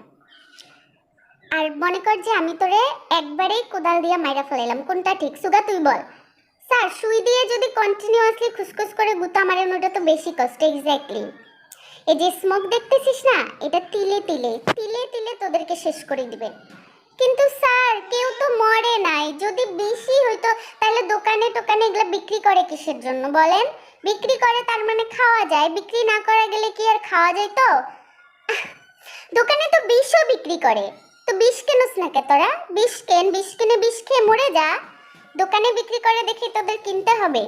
আর মনে কর যে আমি তোরে একবারেই কোদাল দিয়ে মাইরা ফেলাইলাম, কোনটা ঠিক? সুগা তুই বল। স্যার সুই দিয়ে যদি কন্টিনিউয়াসলি খুসখুস করে গুতা মারেন ওটা তো বেশি কষ্ট। এক্স্যাক্টলি। এই যে স্মোক দেখতেছিস না, এটা তিলে তিলে তিলে তিলে তোদেরকে শেষ করে দিবে। কিন্তু স্যার কেউ তো মরে নাই, যদি বেশি হইতো তাহলে দোকানে টোকানে এগুলো বিক্রি করে কিসের জন্য বলেন? বিক্রি করে তার মানে খাওয়া যায়, বিক্রি না করা গেলে কি আর খাওয়া যায়? তো দোকানে তো বিষও বিক্রি করে, তো বিষ কেনস না কে তোরা? বিষ কেন, বিষ কিনে বিষ খেয়ে মরে যা। দোকানে বিক্রি করে দেখি তোদের কিনতে হবে,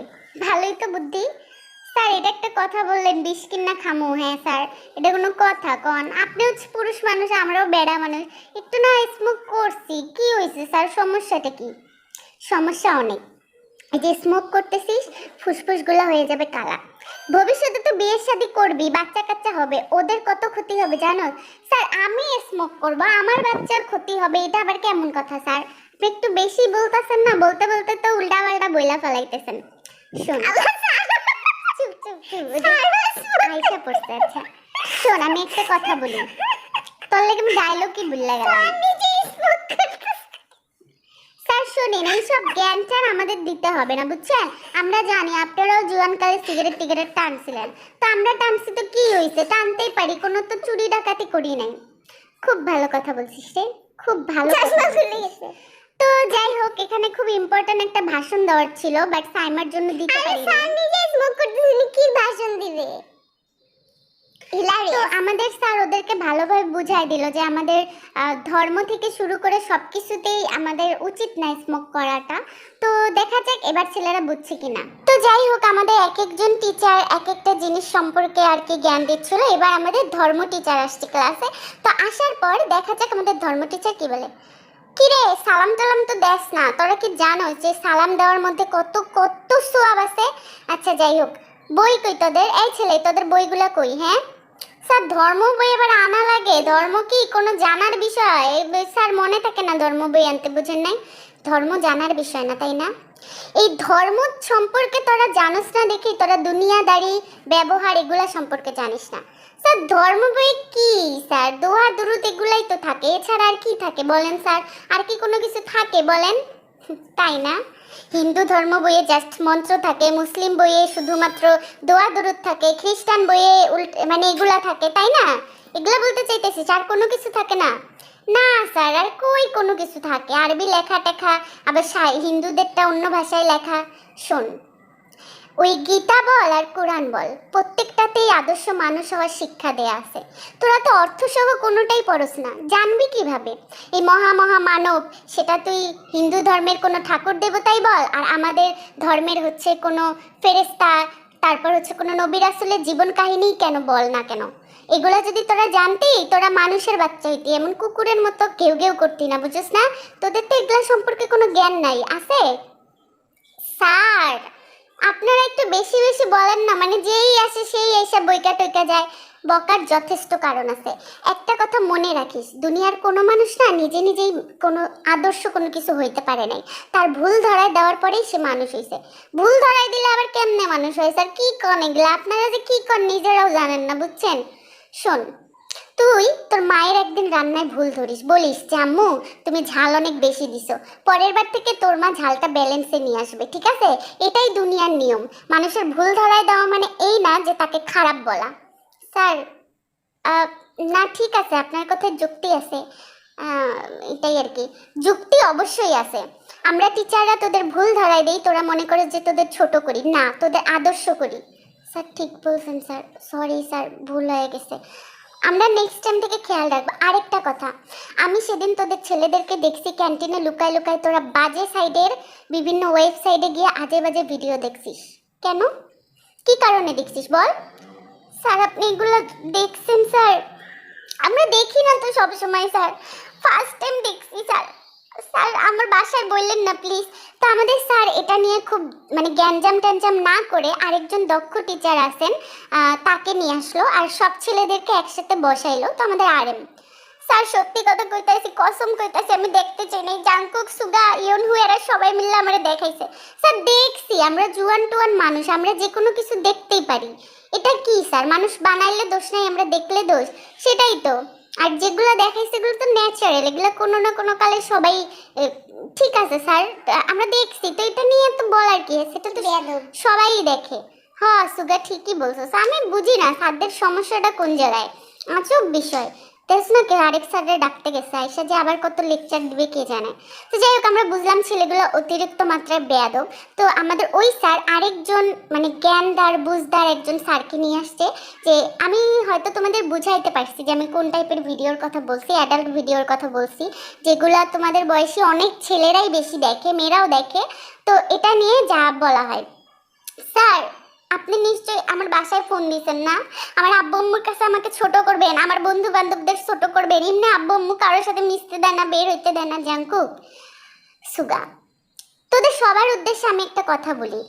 ভালোই তো বুদ্ধি। স্যার এটা একটা কথা বললেন, বিষ কিনা খামু? হ্যাঁ স্যার, এটা কোনো কথা কন? আপনি হচ্ছে পুরুষ মানুষ, আমরাও বেড়া মানুষ, একটু না স্মোক করছি, কি হয়েছে স্যার, সমস্যাটা কি? সমস্যা অনেক। এই যে স্মোক করতেছিস, ফুসফুসগুলো হয়ে যাবে কালা, ভবিষ্যতে তো বিয়ের শাদী করবি, বাচ্চা কাচ্চা হবে, ওদের কত ক্ষতি হবে জানো? স্যার আমি স্মোক করবো, আমার বাচ্চার ক্ষতি হবে, এটা আবার কেমন কথা স্যার? আপনি একটু বেশি বলতেছেন না, বলতে বলতে তো উল্টা পাল্টা বইলা ফেলাইতেছেন। শোন চুপ চুপ চুপ, আইসা পড়ছে। আচ্ছা শোন, আমি একটা কথা বলি, তোর লাগে আমি ডায়লগই ভুলে গেলাম। স্যার শোনেন, এইসব জ্ঞান টান আমাদের দিতে হবে না, বুঝছেন? আমরা জানি আপনারাও জোয়ানকালে সিগারেট টিগারেট টানছিলেন, তো আমরা টানছি, তো কি হয়েছে, টানতেই পারি, কোনো তো চুরি ডাকাতি করি নাই। খুব ভালো কথা বলছিস রে, খুব ভালো কথা বলছিস। তো যাই হোক, এখানে খুব ইম্পর্টেন্ট একটা ভাষণ দেওয়ার ছিল, বাট সাইমার জন্য দিতে পারি না। স্যার নিজে স্মোক করতেছিলি, কি ভাষণ দিবে? তো আমাদের স্যার ওদেরকে ভালোভাবে বুঝাই দিল যে আমাদের ধর্ম থেকে শুরু করে সবকিছুতেই আমাদের উচিত না স্মোক করাটা। তো দেখা যাক এবার ছেলেরা বুঝছে কিনা। তো যাই হোক, আমাদের এক একজন টিচার এক একটা জিনিস সম্পর্কে আর কি জ্ঞান দিচ্ছিল। এবার আমাদের ধর্ম টিচার আসছে ক্লাসে, তো আসার পর দেখা যাক আমাদের ধর্ম টিচার কি বলে। কি রে সালাম টালাম তো দেস না, তোরা কি জানো যে সালাম দেওয়ার মধ্যে কত কত সোয়াব আছে? আচ্ছা যাই হোক, বই কই তোদের? এই ছেলে তোদের বইগুলা কই? হ্যাঁ স্যার ধর্ম বই এবার আনা লাগে? ধর্ম কি কোনো জানার বিষয়? স্যার মনে থাকে না ধর্ম বই আনতে, বুঝেন নাই? ধর্ম জানার বিষয় না, তাই না? এই ধর্ম সম্পর্কে তোরা জানিস না দেখি তোরা দুনিয়াদারি ব্যবহার এগুলা সম্পর্কে জানিস না। স্যার ধর্ম বই কি স্যার? দোয়া দুরুদ এগুলাই তো থাকে, এছাড়া আর কি থাকে বলেন স্যার? আর কি কোনো কিছু থাকে বলেন? তাই না? হিন্দু ধর্ম বইয়ে জাস্ট মন্ত্র থাকে, মুসলিম বইয়ে শুধুমাত্র দোয়া দুরুদ থাকে, খ্রিস্টান বইয়ে মানে এগুলা থাকে, তাই না? এগুলা বলতে চাইতেছিস আর কোনো কিছু থাকে না? না স্যার, আর কই কোনো কিছু থাকে? আরবি লেখা টেখা, আবার হিন্দুদেরটা অন্য ভাষায় লেখা। শোন, ওই গীতা বল আর কোরআন বল, প্রত্যেকটাতেই আদর্শ মানুষ হওয়ার শিক্ষা দেয়া আছে। তোরা তো অর্থসহ কোনোটাই পড়স না, জানবি কিভাবে? এই মহা মহা মানব, সেটা তুই হিন্দু ধর্মের কোনো ঠাকুর দেবতাই বল, আর আমাদের ধর্মের হচ্ছে কোনো ফেরেশতা, তারপর হচ্ছে কোনো নবী রাসূলের জীবন কাহিনী কেন বল না কেন? এগুলা যদি তোরা জানতি, তোরা মানুষের বাচ্চা হইতি, এমন কুকুরের মতো ঘেউ ঘেউ করতি না, বুঝছিস না? তোদের তো এগুলা সম্পর্কে কোনো জ্ঞান নাই, আছে? স্যার আপনারা একটু বেশি বেশি বলেন না, মানে যেই আসে সেই এসে বইকা টইকা যায়। বকার যথেষ্ট কারণ আছে। একটা কথা মনে রাখিস, দুনিয়ার কোনো মানুষ না নিজে নিজেই কোনো আদর্শ কোনো কিছু হইতে পারে নাই, তার ভুল ধরায় দেওয়ার পরেই সে মানুষ হয়েছে। ভুল ধরায় দিলে আবার কেমনে মানুষ হয় স্যার? কি কন এগুলা? আপনারা যে কি কন নিজেরাও জানেন না, বুঝছেন? শোন, তুই তোর মায়ের একদিন রান্নায় ভুল ধরিস, বলিস যে আম্মু তুমি ঝাল অনেক বেশি দিছো, পরের বার থেকে তোর মা ঝালটা ব্যালেন্সে নিয়ে আসবে, ঠিক আছে? এটাই দুনিয়ার নিয়ম। মানুষের ভুল ধরায় দেওয়া মানে এই না যে তাকে খারাপ বলা। স্যার, আহ, না ঠিক আছে, আপনার কথায় যুক্তি আছে। আহ, এটাই আর কি, যুক্তি অবশ্যই আছে। আমরা টিচাররা তোদের ভুল ধরাই দেই, তোরা মনে করে যে তোদের ছোট করি, না তোদের আদর্শ করি। স্যার ঠিক বলছেন স্যার, সরি স্যার, ভুল হয়ে গেছে, আমরা নেক্সট টাইম থেকে খেয়াল রাখবো। আরেকটা কথা, আমি সেদিন তোদের ছেলেদেরকে দেখছি ক্যান্টিনে লুকায় লুকায় তোরা বাজে সাইডের বিভিন্ন ওয়েবসাইটে গিয়ে আজে বাজে ভিডিও দেখছিস। কেন, কি কারণে দেখছিস বল? স্যার আপনি এগুলো দেখছেন স্যার? আমরা দেখি না তো সব সময় স্যার, ফার্স্ট টাইম দেখছি স্যার। স্যার আমার বাসায় বললেন না প্লিজ। তো আমাদের স্যার এটা নিয়ে খুব মানে গ্যাঞ্জাম ট্যাঞ্জাম না করে আরেকজন দক্ষ টিচার আছেন, তাকে নিয়ে আসলো আর সব ছেলেদেরকে একসাথে বসাইলো। তো আমাদের আরএম স্যার, সত্যি কথা কইতাছি, কসম কইতাছি, আমি দেখতে চাই না। জাংকুক, সুগা, ইয়নহু এরা সবাই মিলে আমারে দেখাইছে। স্যার দেখছি, আমরা জুয়ান টুয়ান মানুষ, আমরা যে কোনো কিছু দেখতেই পারি। এটা কি স্যার, মানুষ বানাইলে দোষ নাই, আমরা দেখলে দোষ? সেটাই তো। আর যেগুলো দেখাইছে সেগুলো তো ন্যাচারাল, এগুলো কোনো না কোনো কালে সবাই ঠিক আছে স্যার, আমরা দেখছি তো, এটা নিয়ে তো বলার কি আছে, সেটা তো সবাই দেখে। হ্যাঁ সুগা ঠিকই বলছো, আমি বুঝি না স্যারদের সমস্যাটা কোন জায়গায়, আজব বিষয়। দেখছ না, কেউ আরেক স্যারে ডাকতে গেছে, আইসা যে আবার কত লেকচার দিবে কে জানে। তো যাই হোক, আমরা বুঝলাম ছেলেগুলো অতিরিক্ত মাত্রায় বেয়াদব। তো আমাদের ওই স্যার আরেকজন মানে জ্ঞানদার বুঝদার একজন স্যারকে নিয়ে আসছে, যে আমি হয়তো তোমাদের বুঝাইতে পারছি যে আমি কোন টাইপের ভিডিওর কথা বলছি, অ্যাডাল্ট ভিডিওর কথা বলছি, যেগুলা তোমাদের বয়সী অনেক ছেলেরাই বেশি দেখে, মেয়েরাও দেখে। তো এটা নিয়ে যা বলা হয়, স্যার আপনি নিশ্চয়ই আমার বাসায় ফোন দিয়েছেন না? আমার আব্বু আম্মুর কাছে আমাকে ছোট করবেন, আমার বন্ধু বান্ধবদের ছোট করবেন, এমনি আব্বু আম্মু কারোর সাথে মিশতে দেয় না, বের হইতে দেয় না। জাঙ্কুক, সুগা, তোদের সবার উদ্দেশ্যে আমি একটা কথা বলি,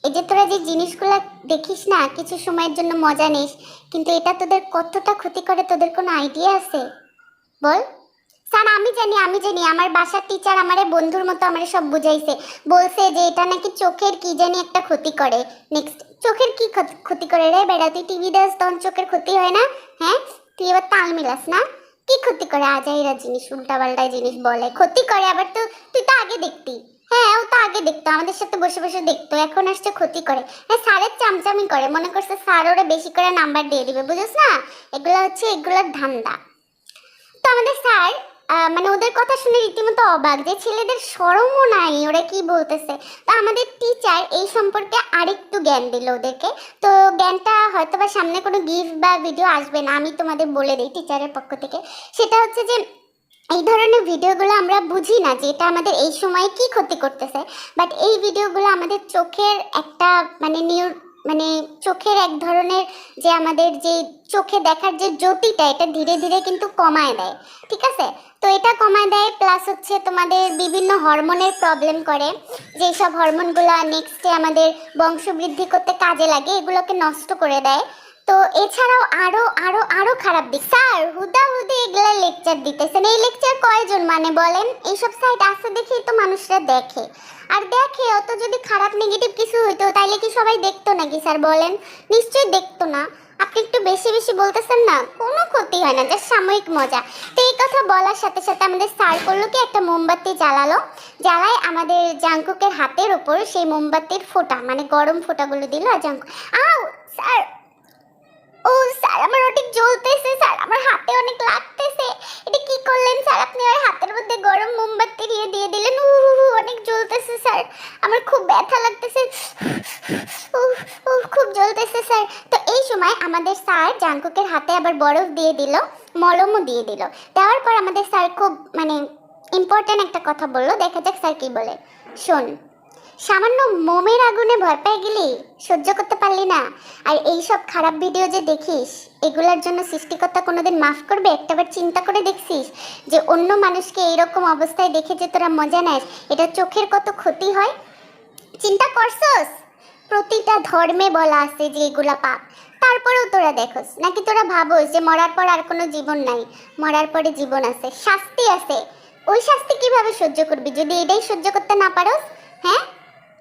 এই যে তোরা যে জিনিসগুলো দেখিস না, কিছু সময়ের জন্য মজা নিস, কিন্তু এটা তোদের কতটা ক্ষতি করে তোদের কোনো আইডিয়া আছে বল? স্যার আমি জানি আমার বাসার টিচার আমারে বন্ধুর মতো আমারে সব বুঝাইছে, বলছে যে এটা নাকি চোখের কি জানি একটা ক্ষতি করে। নেক্সট, চোখের কি ক্ষতি করে রে বেড়া? তুই টিভি দেখ, তখন চোখের ক্ষতি হয় না? হ্যাঁ, তুই এবার তাল মিলাস না। কি ক্ষতি করে? আজাইরা জিনিস, উল্টাপাল্টা জিনিস বলে ক্ষতি করে, আবার তো তুই তো আগে দেখতি। হ্যাঁ, ও তো আগে দেখতো, আমাদের সাথে বসে বসে দেখতো, এখন আসছে ক্ষতি করে। হ্যাঁ, স্যারের চামচামি করে, মনে করছে স্যার ওরা বেশি করে নাম্বার দিয়ে দিবে, বুঝছ না? এগুলো হচ্ছে এগুলোর ধান্দা। তো আমাদের স্যার মানে ওদের কথা শুনে রীতিমতো অবাক, যে ছেলেদের শরমও নাই, ওরা কি বলতেছে। তো আমাদের টিচার এই সম্পর্কে আরেকটু জ্ঞান দিল ওদেরকে। তো জ্ঞানটা হয়তো বা সামনে কোনো গিফট বা ভিডিও আসবে না, আমি তোমাদের বলে দিই টিচারের পক্ষ থেকে। সেটা হচ্ছে যে এই ধরনের ভিডিওগুলো আমরা বুঝি না যে এটা আমাদের এই সময়ে কি ক্ষতি করতেছে, বাট এই ভিডিওগুলো আমাদের চোখের একটা মানে মানে চোখের এক ধরনের যে আমাদের যে চোখে দেখার যে জ্যোতিটা, এটা ধীরে ধীরে কিন্তু কমায় দেয়, ঠিক আছে? তো এটা কমায় দেয়, প্লাস হচ্ছে তোমাদের বিভিন্ন হরমোনের প্রবলেম করে, যেসব হরমোনগুলো নেক্সটে আমাদের বংশবৃদ্ধি করতে কাজে লাগে, এগুলোকে নষ্ট করে দেয়। তো এছাড়াও আরো আরো আরো খারাপ দিক। স্যার হুদাহুদি এগুলা লেকচার দিতেছেন, এই লেকচার কয়জন মানে বলেন? এইসব সাইট আছে দেখেই তো মানুষরা দেখে। আর দেখে, অত যদি খারাপ নেগেটিভ কিছু হইতো তাইলে কি সবাই দেখতো নাকি স্যার বলেন? নিশ্চয়ই দেখতো না। আপনি একটু বেশি বেশি বলতেছেন না, কোনো ক্ষতি হয় না, জাস্ট সাময়িক মজা। তো এই কথা বলার সাথে সাথে আমাদের স্যার করলো কি, একটা মোমবাতি জ্বালালো, জ্বালায় আমাদের জাঙ্কুকের হাতের ওপর সেই মোমবাতির ফোঁটা মানে গরম ফোঁটাগুলো দিল। আর জাঙ্কুক, আউ স্যার, ও স্যার আমার অনেক জ্বলতেছে স্যার, আমার হাতে অনেক লাগতেছে। এটা কি করলেন স্যার আপনি? আমার হাতের মধ্যে গরম মোমবাতি দিয়ে দিলেন, অনেক জ্বলতেছে স্যার, আমার খুব ব্যথা লাগতেছে, খুব জ্বলতেছে স্যার। তো এই সময় আমাদের স্যার জাঙ্কুকের হাতে আবার বরফ দিয়ে দিল, মলমও দিয়ে দিল। দেওয়ার পর আমাদের স্যার খুব মানে ইম্পর্ট্যান্ট একটা কথা বললো, দেখা যাক স্যার কি বলে। শোন, সামান্য মোমের আগুনে ভয় পেয়ে গেলি, সহ্য করতে পারলি না, আর এই সব খারাপ ভিডিও যে দেখিস, এগুলোর জন্য সৃষ্টিকর্তা কোনোদিন মাফ করবে? একটাবার চিন্তা করে দেখছিস যে অন্য মানুষকে এইরকম অবস্থায় দেখে যে তোরা মজা নেস, এটা চোখের কত ক্ষতি হয়? চিন্তা করছস? প্রতিটা ধর্মে বলা আছে যে এগুলা পাপ, তারপরেও তোরা দেখোস নাকি? তোরা ভাবোস যে মরার পর আর কোনো জীবন নাই? মরার পরে জীবন আছে, শাস্তি আছে। ওই শাস্তি কিভাবে সহ্য করবি যদি এটাই সহ্য করতে না পারোস? হ্যাঁ,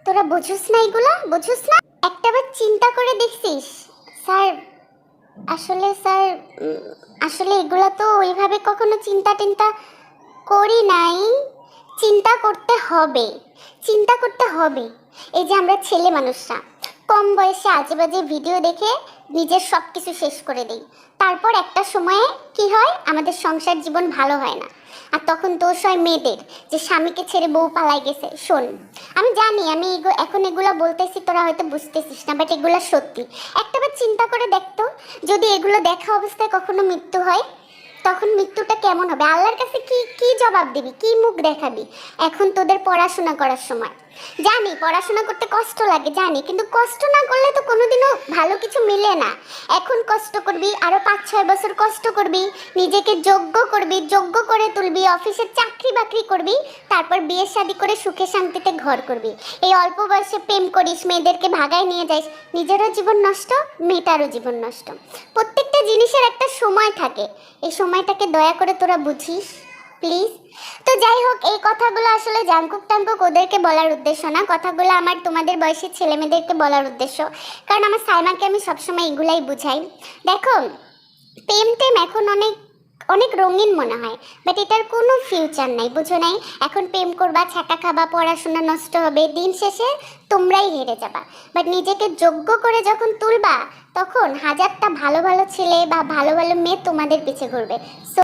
তোরা বুঝুস না, এগুলা বুঝুস না? একটাবার চিন্তা করে দেখছিস? স্যার আসলে স্যার, আসলে এগুলো তো ওইভাবে কখনো চিন্তা টিন্তা করি নাই। চিন্তা করতে হবে, চিন্তা করতে হবে। এই যে আমরা ছেলে মানুষরা কম বয়সে আজে বাজে ভিডিও দেখে নিজের সব কিছু শেষ করে দিই, তারপর একটা সময়ে কি হয়, আমাদের সংসার জীবন ভালো হয় না। আর তখন দোষ হয় মেয়েদের, যে স্বামীকে ছেড়ে বউ পালাই গেছে। শোন, আমি জানি আমি এখন এগুলো বলতেছি, তোরা হয়তো বুঝতেছিস না, বাট এগুলো সত্যি। একটাবার চিন্তা করে দেখতো, যদি এগুলো দেখা অবস্থায় কখনো মৃত্যু হয়, তখন মৃত্যুটা কেমন হবে? আল্লাহর কাছে কি কি জবাব দিবি, কি মুখ দেখাবি? এখন তোদের পড়াশোনা করার সময়, জানি পড়াশোনা করতে কষ্ট লাগে, জানি, কিন্তু কষ্ট না করলে তো কোনোদিনও ভালো কিছু মিলে না। এখন কষ্ট করবি, আরো 5-6 বছর কষ্ট করবি, নিজেকে যোগ্য করবি, যোগ্য করে তুলবি, অফিসে চাকরি বাকরি করবি, তারপর বিয়ে শাদী করে সুখে শান্তিতে ঘর করবি। এই অল্প বয়সে প্রেম করিস, মেয়েদেরকে ভাগায় নিয়ে যাইস, নিজেরও জীবন নষ্ট, মেয়েটারও জীবন নষ্ট। প্রত্যেকটা জিনিসের একটা সময় থাকে, এই সময়টাকে দয়া করে তোরা বুঝিস প্লিজ। তো যাই হোক, এই কথাগুলো আসলে জাঙ্কুক টাঙ্কুক ওদেরকে বলার উদ্দেশ্য না, কথাগুলো আমার তোমাদের বয়সী ছেলেমেয়েদেরকে বলার উদ্দেশ্য। কারণ আমার সাইমাকে আমি সবসময় এগুলাই বুঝাই। দেখো, প্রেম টেম এখন অনেক অনেক রঙিন মনে হয়, বাট এটার কোনো ফিউচার নাই, বুঝো নাই? এখন প্রেম করবা, ছ্যাঁকা খাবা, পড়াশোনা নষ্ট হবে, দিন শেষে তোমরাই হেরে যাবা। বাট নিজেকে যোগ্য করে যখন তুলবা, তখন হাজারটা ভালো ভালো ছেলে বা ভালো ভালো মেয়ে তোমাদের পিছে ঘুরবে। সো